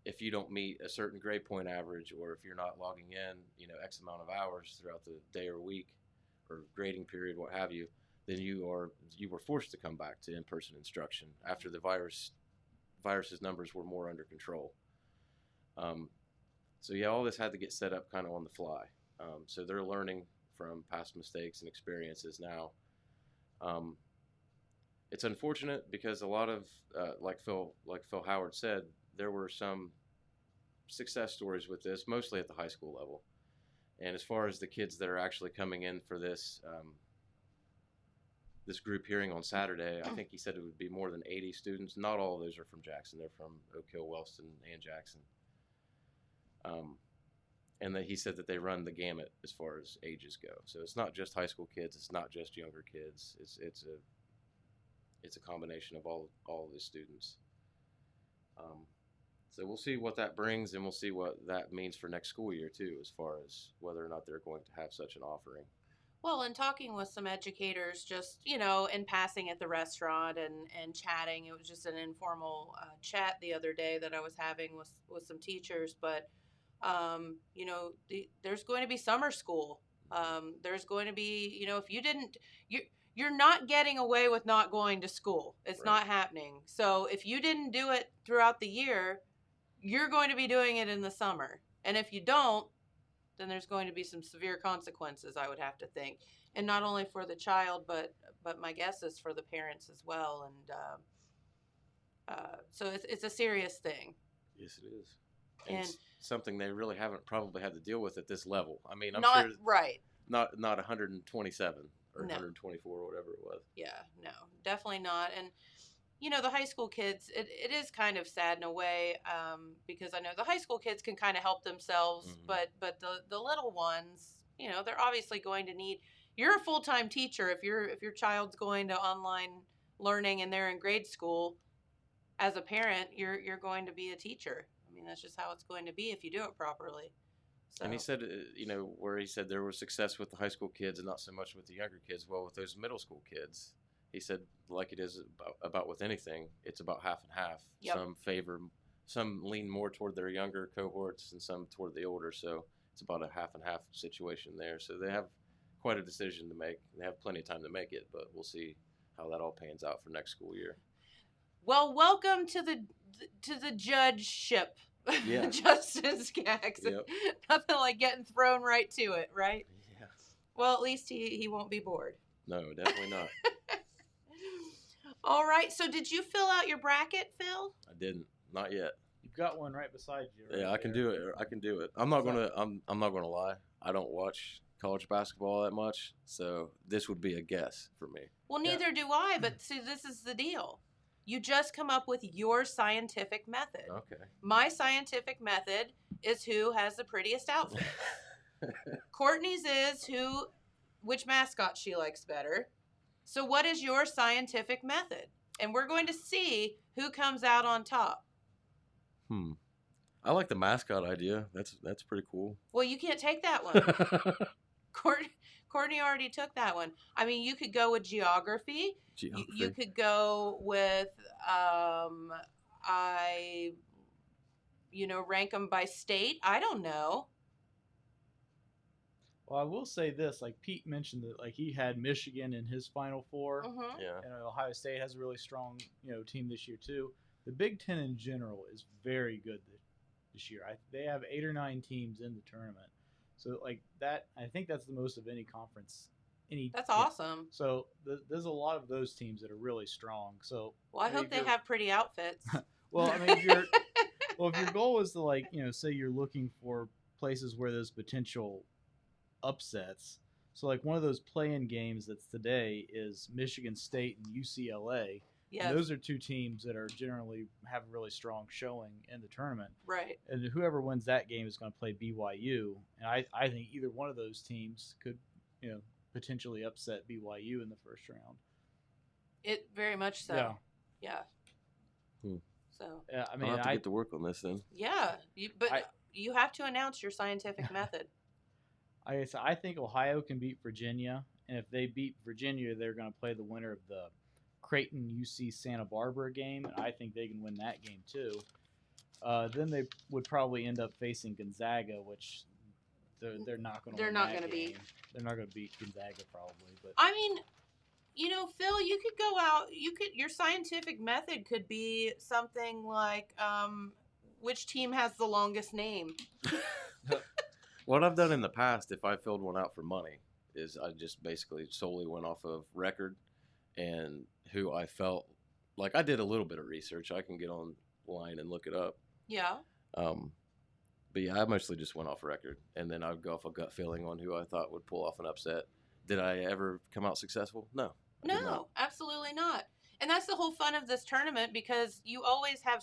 if you don't meet a certain grade point average, or if you're not logging in, X amount of hours throughout the day or week or grading period, what have you, then you were forced to come back to in-person instruction after the virus's numbers were more under control. So yeah, all this had to get set up kind of on the fly. So they're learning from past mistakes and experiences now. It's unfortunate because a lot of like Phil Howard said, there were some success stories with this, mostly at the high school level. And as far as the kids that are actually coming in for this this group hearing on Saturday, I think he said it would be more than 80 students. Not all of those are from Jackson. They're from Oak Hill, Wellston, and Jackson. And that he said that they run the gamut as far as ages go. So it's not just high school kids. It's not just younger kids. It's a combination of all of the students. So we'll see what that brings, and we'll see what that means for next school year too, as far as whether or not they're going to have such an offering. Well, and talking with some educators, just, in passing at the restaurant and chatting. It was just an informal chat the other day that I was having with some teachers. But, there's going to be summer school. There's going to be, if you didn't, you're not getting away with not going to school. It's Right. not happening. So if you didn't do it throughout the year, you're going to be doing it in the summer. And if you don't, then there's going to be some severe consequences, I would have to think. And not only for the child, but my guess is for the parents as well. And so it's a serious thing. Yes, it is. And And it's something they really haven't probably had to deal with at this level. I mean, I'm not sure right. not 127 or No. 124 or whatever it was. Yeah, no, definitely not. And the high school kids, it is kind of sad in a way, because I know the high school kids can kind of help themselves, Mhm. but the little ones, they're obviously going to need. You're a full-time teacher if your child's going to online learning and they're in grade school, as a parent, you're going to be a teacher. I mean, that's just how it's going to be if you do it properly. So. And he said, where he said there was success with the high school kids and not so much with the younger kids. Well, with those middle school kids, he said, like it is about with anything, it's about half and half. Yep. Some lean more toward their younger cohorts and some toward the older. So it's about a half and half situation there. So they have quite a decision to make. They have plenty of time to make it, but we'll see how that all pans out for next school year. Well, welcome to the judgeship. Yeah. Justin Skaggs. Yep. Nothing like getting thrown right to it, right? Yeah. Well, at least he won't be bored. No, definitely not. All right. So did you fill out your bracket, Phil? I didn't. Not yet. You've got one right beside you. Right Yeah, I can do it. I can do it. I'm not gonna lie. I don't watch college basketball that much, so this would be a guess for me. Well, neither do I, but see, this is the deal. You just come up with your scientific method. Okay. My scientific method is who has the prettiest outfit. Courtney's is which mascot she likes better. So what is your scientific method? And we're going to see who comes out on top. I like the mascot idea. That's pretty cool. Well, you can't take that one. Courtney already took that one. I mean, you could go with geography. You could go with rank them by state. I don't know. Well, I will say this, like Pete mentioned that like he had Michigan in his Final Four. Mm-hmm. Yeah. And Ohio State has a really strong, team this year too. The Big Ten in general is very good this year. They have 8 or 9 teams in the tournament. So like that, I think that's the most of any conference. That's awesome. So there's a lot of those teams that are really strong. So I hope they have pretty outfits. Well, I mean, if your goal is to say you're looking for places where there's potential upsets. So like one of those play-in games that's today is Michigan State and UCLA. Yes. And those are 2 teams that are generally have a really strong showing in the tournament. Right. And whoever wins that game is going to play BYU. And I think either one of those teams could, potentially upset BYU in the first round. It very much so. Yeah. So. Yeah, I mean, I'll have to get to work on this then. Yeah, you have to announce your scientific method. I think Ohio can beat Virginia, and if they beat Virginia, they're going to play the winner of the Creighton UC Santa Barbara game, and I think they can win that game too. Then they would probably end up facing Gonzaga, which they're not going to. They're not going to beat. They're not going to beat Gonzaga probably, but I mean, Phil, you could go out. Your scientific method could be something like, which team has the longest name? What I've done in the past, if I filled one out for money, is I just basically solely went off of record and who I felt like. I did a little bit of research. I can get online and look it up. Yeah. But yeah, I mostly just went off record, and then I'd go off a gut feeling on who I thought would pull off an upset. Did I ever come out successful? No. No, absolutely not. And that's the whole fun of this tournament, because you always have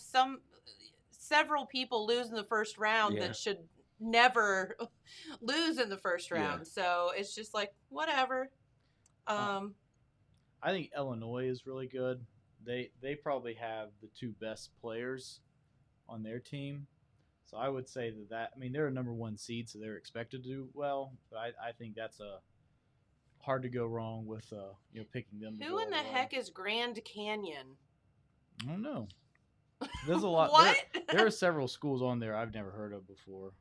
several people lose in the first round that should never lose in the first round. Yeah. So it's just like, whatever. I think Illinois is really good. They probably have the 2 best players on their team. So I would say that I mean, they're a number 1 seed, so they're expected to do well. But I think that's hard to go wrong with picking them. Who in the heck is Grand Canyon? I don't know. There's a lot. What? There are several schools on there I've never heard of before.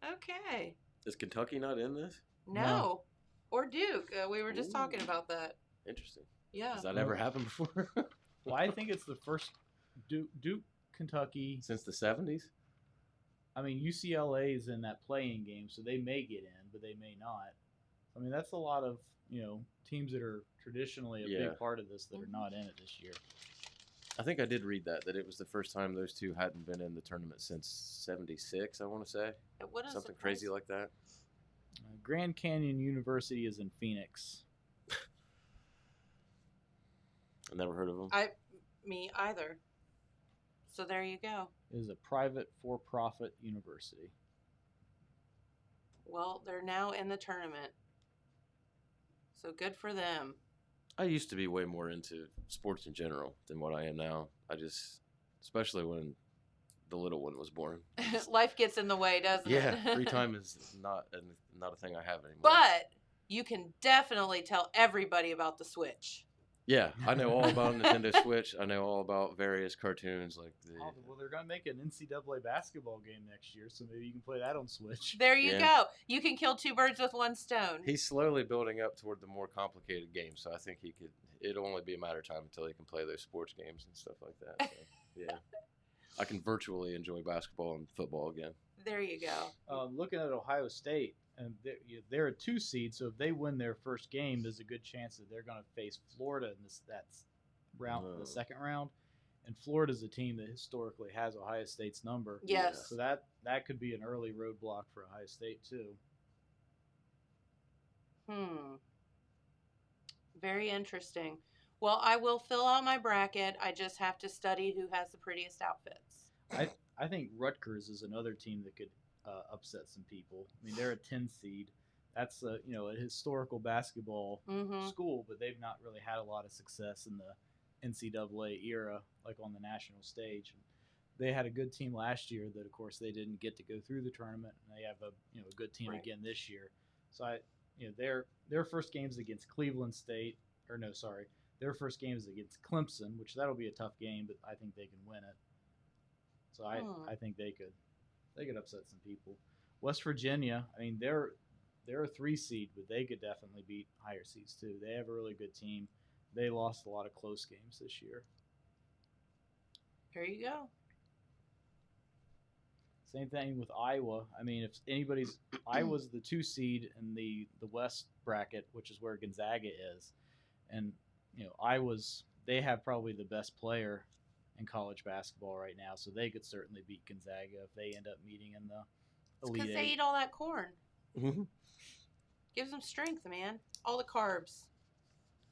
Okay. Is Kentucky not in this? No. Or Duke. We were just talking about that. Interesting. Yeah. Has that ever happened before? Well, I think it's the first Duke, Kentucky. Since the 70s? I mean, UCLA is in that playing game, so they may get in, but they may not. I mean, that's a lot of, teams that are traditionally a big part of this that are not in it this year. I think I did read that it was the first time those 2 hadn't been in the tournament since 76, I want to say. Something crazy like that. Grand Canyon University is in Phoenix. I never heard of them. Me either. So there you go. It is a private for-profit university. Well, they're now in the tournament. So good for them. I used to be way more into sports in general than what I am now. Especially when the little one was born. Life gets in the way, doesn't Yeah, it? free time is not a thing I have anymore. But you can definitely tell everybody about the Switch. Yeah, I know all about Nintendo Switch. I know all about various cartoons like the. Oh, well, they're gonna make an NCAA basketball game next year, so maybe you can play that on Switch. There you Yeah. go. You can kill two birds with one stone. He's slowly building up toward the more complicated games, so I think he could. It'll only be a matter of time until he can play those sports games and stuff like that. So, yeah, I can virtually enjoy basketball and football again. There you go. Looking at Ohio State, and they're a 2 seed, so if they win their first game, there's a good chance that they're going to face Florida in that's round, the second round. And Florida's a team that historically has Ohio State's number. Yes. So that could be an early roadblock for Ohio State too. Very interesting. Well, I will fill out my bracket. I just have to study who has the prettiest outfits. I think Rutgers is another team that could upset some people. I mean, they're a 10 seed. That's a historical basketball school, but they've not really had a lot of success in the NCAA era, like on the national stage. They had a good team last year that, of course, they didn't get to go through the tournament, and they have a good team again this year. So their first game's against Cleveland State, their first game is against Clemson, which that'll be a tough game, but I think they can win it. So I think they could upset some people. West Virginia, I mean, they're a 3 seed, but they could definitely beat higher seeds too. They have a really good team. They lost a lot of close games this year. There you go. Same thing with Iowa. I mean, if Iowa's the 2 seed in the West bracket, which is where Gonzaga is, and they have probably the best player in college basketball right now, so they could certainly beat Gonzaga if they end up meeting in the Elite Eight. Because they eat all that corn. Gives them strength, man. All the carbs.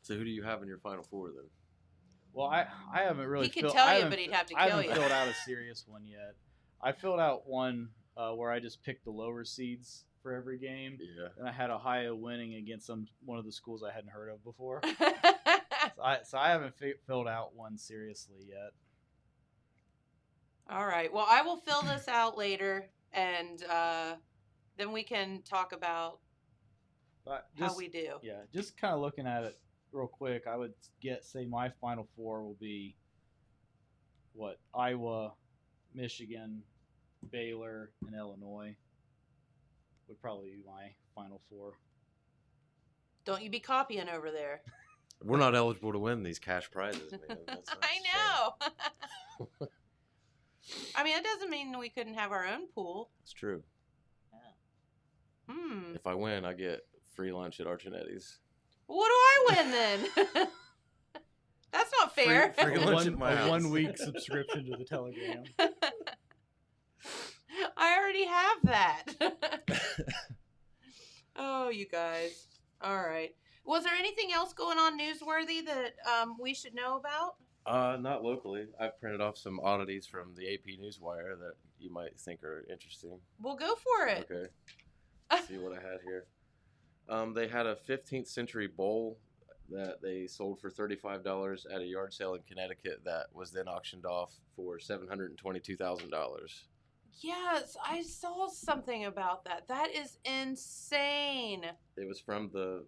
So who do you have in your Final Four then? Well, I haven't really. He could tell you, but he'd have to kill you. I haven't filled out a serious one yet. I filled out one where I just picked the lower seeds for every game. Yeah. And I had Ohio winning against one of the schools I hadn't heard of before. So I haven't filled out one seriously yet. All right. Well, I will fill this out later, and then we can talk about how we do. Yeah, just kind of looking at it real quick, I would say my Final Four will be Iowa, Michigan, Baylor, and Illinois would probably be my Final Four. Don't you be copying over there. We're not eligible to win these cash prizes, man. That's I know. I mean, it doesn't mean we couldn't have our own pool. It's true. Yeah. If I win, I get free lunch at Arginetti's. What do I win then? That's not fair. Free lunch at my a house. 1 week subscription to the Telegram. I already have that. Oh, you guys. All right. Was there anything else going on newsworthy that we should know about? Not locally. I've printed off some oddities from the AP Newswire that you might think are interesting. Well, go for it. Okay. Let's see what I had here. They had a 15th century bowl that they sold for $35 at a yard sale in Connecticut that was then auctioned off for $722,000. Yes, I saw something about that. That is insane. It was from the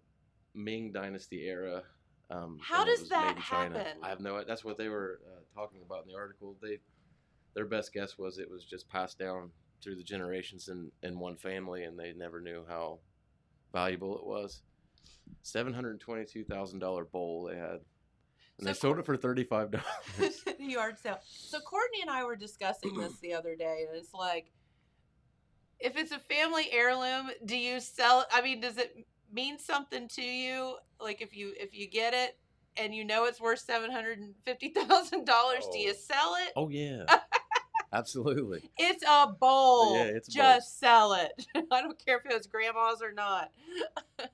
Ming Dynasty era. How and it does was that made in China. happen? I have no idea. That's what they were talking about in the article. Their best guess was it was just passed down through the generations in one family, and they never knew how valuable it was. $722,000 bowl they had, and they sold it for $35. Yard sale. So Courtney and I were discussing this the other day, and it's like, if it's a family heirloom, do you sell it? I mean, does it mean something to you? Like if you get it and you know it's worth $750,000, do you sell it? Oh yeah. Absolutely. It's a bowl. Yeah, it's a Just sell it. I don't care if it was grandma's or not.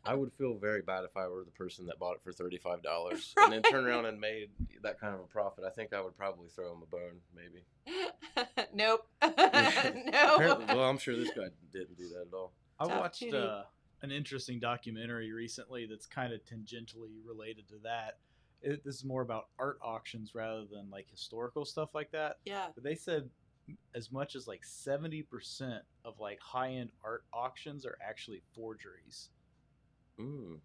I would feel very bad if I were the person that bought it for $35 Right. and then turned around and made that kind of a profit. I think I would probably throw him a bone, maybe. Nope. No. Apparently, well, I'm sure this guy didn't do that at all. I Tough watched titty. an interesting documentary recently that's kind of tangentially related to that. This is more about art auctions rather than like historical stuff like that. Yeah. But they said as much as like 70% of like high-end art auctions are actually forgeries. Mm.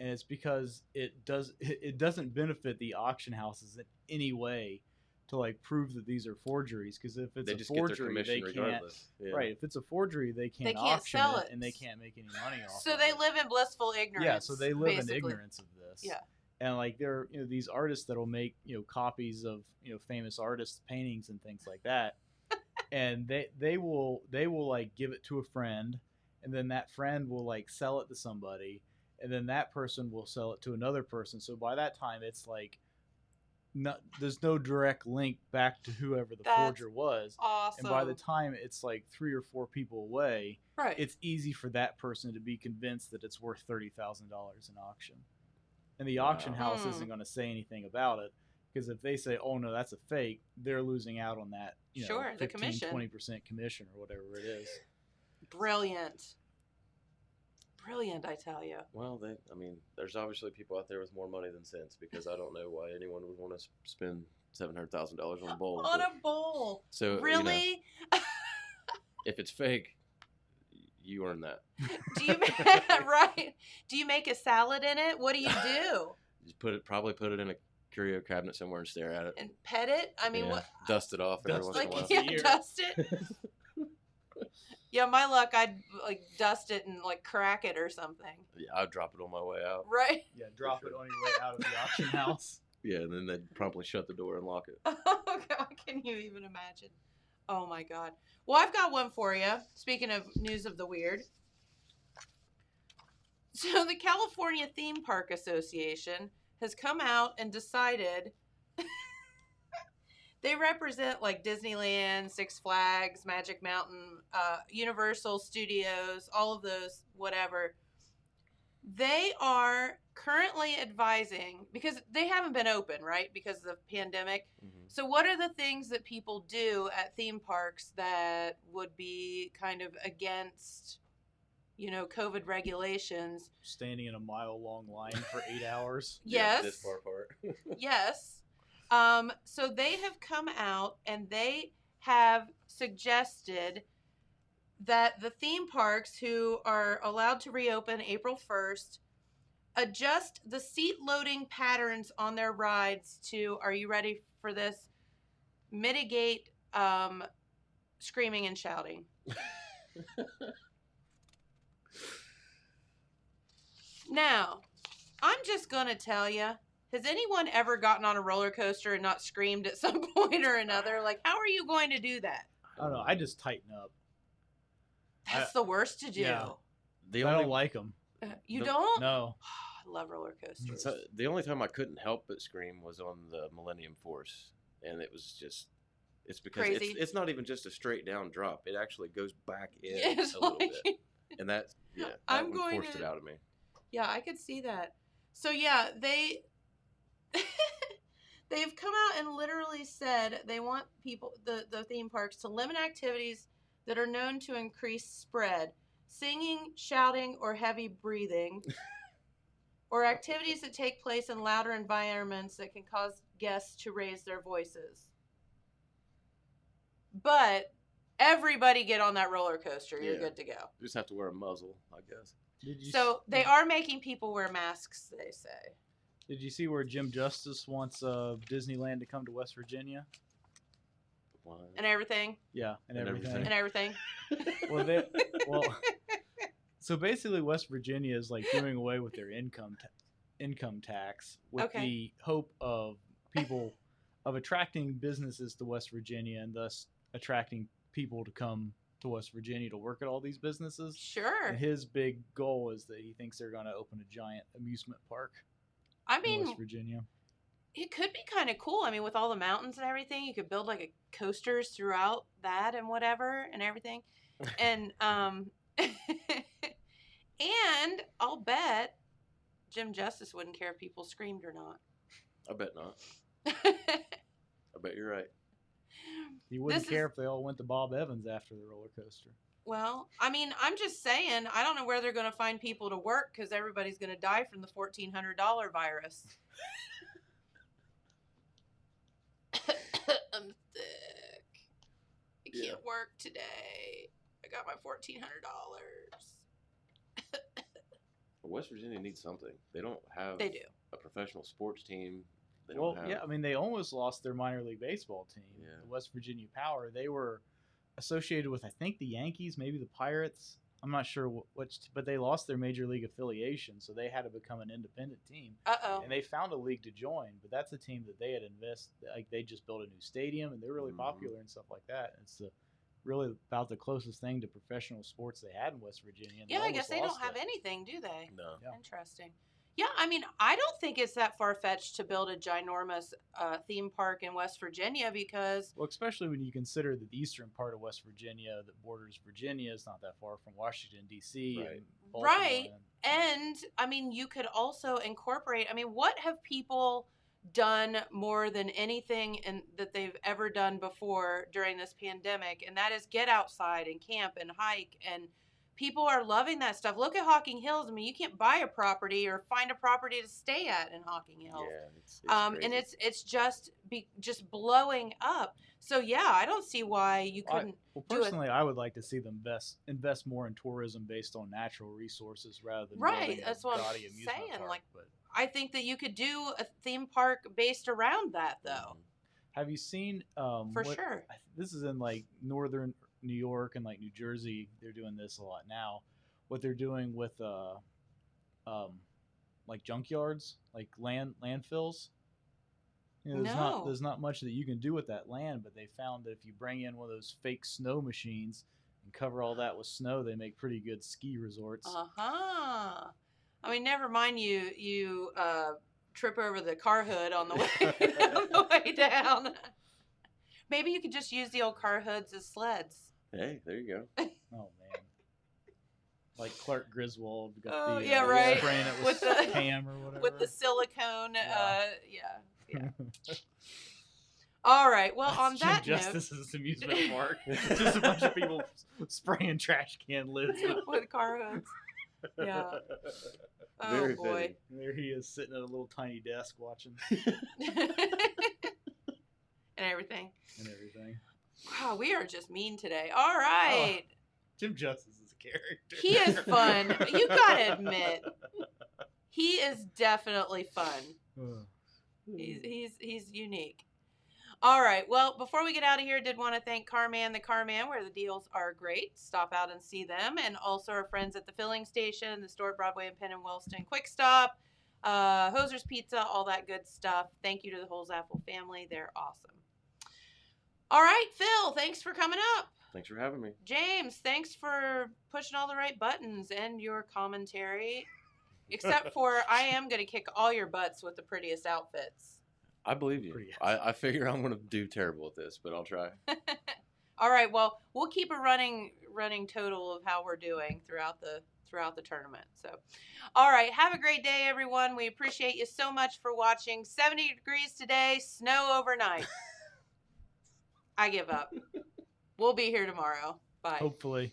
And it's because it doesn't benefit the auction houses in any way to like prove that these are forgeries, because if it's They a just get their forgery they commission can't, regardless. Yeah. right, if it's a forgery they can't can't auction sell it it. and they can't make any money off So of they it. live in blissful ignorance. Yeah, so they live basically. in ignorance of this. Yeah. And like there are, these artists that'll make, copies of, famous artists' paintings and things like that. And they will like give it to a friend, and then that friend will like sell it to somebody, and then that person will sell it to another person. So by that time it's like there's no direct link back to whoever the forger was. Awesome. And by the time it's like 3 or 4 people away, right. it's easy for that person to be convinced that it's worth $30,000 in auction. And the auction house isn't going to say anything about it, because if they say, "Oh no, that's a fake," they're losing out on that, sure, 15, the commission, 20% commission or whatever it is. Brilliant, I tell you. Well, there's obviously people out there with more money than sense, because I don't know why anyone would want to spend $700,000 on a bowl. On a bowl. So really, if it's fake, you earn that. Do you right? Do you make a salad in it? What do you do? Just probably put it in a curio cabinet somewhere and stare at it and pet it. I mean, what? Dust it off every once in a while. Yeah, dust it. Yeah, my luck, I'd like dust it and like crack it or something. Yeah, I'd drop it on my way out. Right. Yeah, drop it on your way out of the auction house. Yeah, and then they'd promptly shut the door and lock it. Oh God, can you even imagine? Oh my God. Well, I've got one for you. Speaking of news of the weird. So the California Theme Park Association has come out and decided they represent like Disneyland, Six Flags, Magic Mountain, Universal Studios, all of those, whatever. They are currently advising, because they haven't been open, right, because of the pandemic. Mm-hmm. So what are the things that people do at theme parks that would be kind of against, COVID regulations? Standing in a mile-long line for 8 hours. Yes. Yeah, this far apart. Yes. So they have come out and they have suggested that the theme parks who are allowed to reopen April 1st adjust the seat loading patterns on their rides to, are you ready for this? Mitigate screaming and shouting. Now, I'm just going to tell you, has anyone ever gotten on a roller coaster and not screamed at some point or another? Like, how are you going to do that? I don't know. I just tighten up. That's the worst to do. Yeah. I don't like them. You don't? No. I love roller coasters. So the only time I couldn't help but scream was on the Millennium Force, and it was just, it's because it's not even just a straight down drop. It actually goes back in a little bit, and that forced it out of me. Yeah, I could see that. So yeah, they've come out and literally said they want people, the theme parks, to limit activities that are known to increase spread, singing, shouting, or heavy breathing, or activities that take place in louder environments that can cause guests to raise their voices. But everybody get on that roller coaster. You're good to go. You just have to wear a muzzle, I guess. So they are making people wear masks, they say. Did you see where Jim Justice wants Disneyland to come to West Virginia? What? And everything? Yeah, and everything. And everything. So basically West Virginia is like doing away with their income tax with the hope of attracting businesses to West Virginia, and thus attracting people to come to West Virginia to work at all these businesses. Sure. And his big goal is that he thinks they're going to open a giant amusement park in West Virginia. It could be kind of cool. I mean, with all the mountains and everything, you could build like coasters throughout that and whatever and everything. And and I'll bet Jim Justice wouldn't care if people screamed or not. I bet not. I bet you're right. He wouldn't care if they all went to Bob Evans after the roller coaster. Well, I mean, I'm just saying, I don't know where they're going to find people to work because everybody's going to die from the $1,400 virus. I'm sick. I can't work today. I got my $1,400. West Virginia needs something. They don't have They do. a professional sports team. They Well, don't have. yeah, I mean, they almost lost their minor league baseball team, Yeah. the West Virginia Power. They were associated with, I think, the Yankees, maybe the Pirates. I'm not sure which, but they lost their major league affiliation, so they had to become an independent team. Uh-oh. And they found a league to join, but that's a team that they had like they just built a new stadium, and they're really popular and stuff like that. It's really about the closest thing to professional sports they had in West Virginia. And Yeah, I guess they don't lost have it. anything, do they? No. Yeah. Interesting. Yeah, I mean, I don't think it's that far-fetched to build a ginormous theme park in West Virginia because... Well, especially when you consider that the eastern part of West Virginia that borders Virginia is not that far from Washington, D.C. Right. and Baltimore. Right. And, I mean, you could also incorporate... I mean, what have people done more than anything that they've ever done before during this pandemic? And that is get outside and camp and hike, and people are loving that stuff. Look at Hocking Hills. I mean, you can't buy a property or find a property to stay at in Hocking Hills. Yeah, it's And it's just blowing up. So yeah, I don't see why you couldn't. Well, personally, I would like to see them invest more in tourism based on natural resources rather than Right, building that's a what I'm gaudy amusement saying, park. like- But I think that you could do a theme park based around that, though. have you seen? For sure. This is in like northern New York and like New Jersey. They're doing this a lot now. What they're doing with like junkyards, like landfills. You know, No. there's not much that you can do with that land, but they found that if you bring in one of those fake snow machines and cover all that with snow, they make pretty good ski resorts. Uh-huh. I mean, never mind you trip over the car hood on the way down. Maybe you could just use the old car hoods as sleds. Hey, there you go. Oh man, like Clark Griswold got Oh, the yeah, right. spraying it With with, the- Pam or whatever. With the silicone, Yeah. yeah. All right. Well, on Jim that note, Justice's amusement park, just a bunch of people spraying trash can lids. with car hoods. Yeah. Oh Very boy. fitting. There he is sitting at a little tiny desk watching And everything. and everything. Wow, we are just mean today. All right. Jim Justice is a character. He is fun. You gotta admit, he is definitely fun. He's unique. All right. Well, before we get out of here, did want to thank Carman the Carman, where the deals are great. Stop out and see them, and also our friends at the filling station, the store at Broadway and Penn and Wellston, Quick Stop, Hoser's Pizza, all that good stuff. Thank you to the whole Zaffel family. They're awesome. All right, Phil. Thanks for coming up. Thanks for having me. James, thanks for pushing all the right buttons and your commentary. Except for I am going to kick all your butts with the prettiest outfits. I believe you. Pretty I figure I'm going to do terrible at this, but I'll try. All right, well, we'll keep a running total of how we're doing throughout the tournament. So, all right, have a great day, everyone. We appreciate you so much for watching. 70 degrees today, snow overnight. I give up. We'll be here tomorrow. Bye. Hopefully.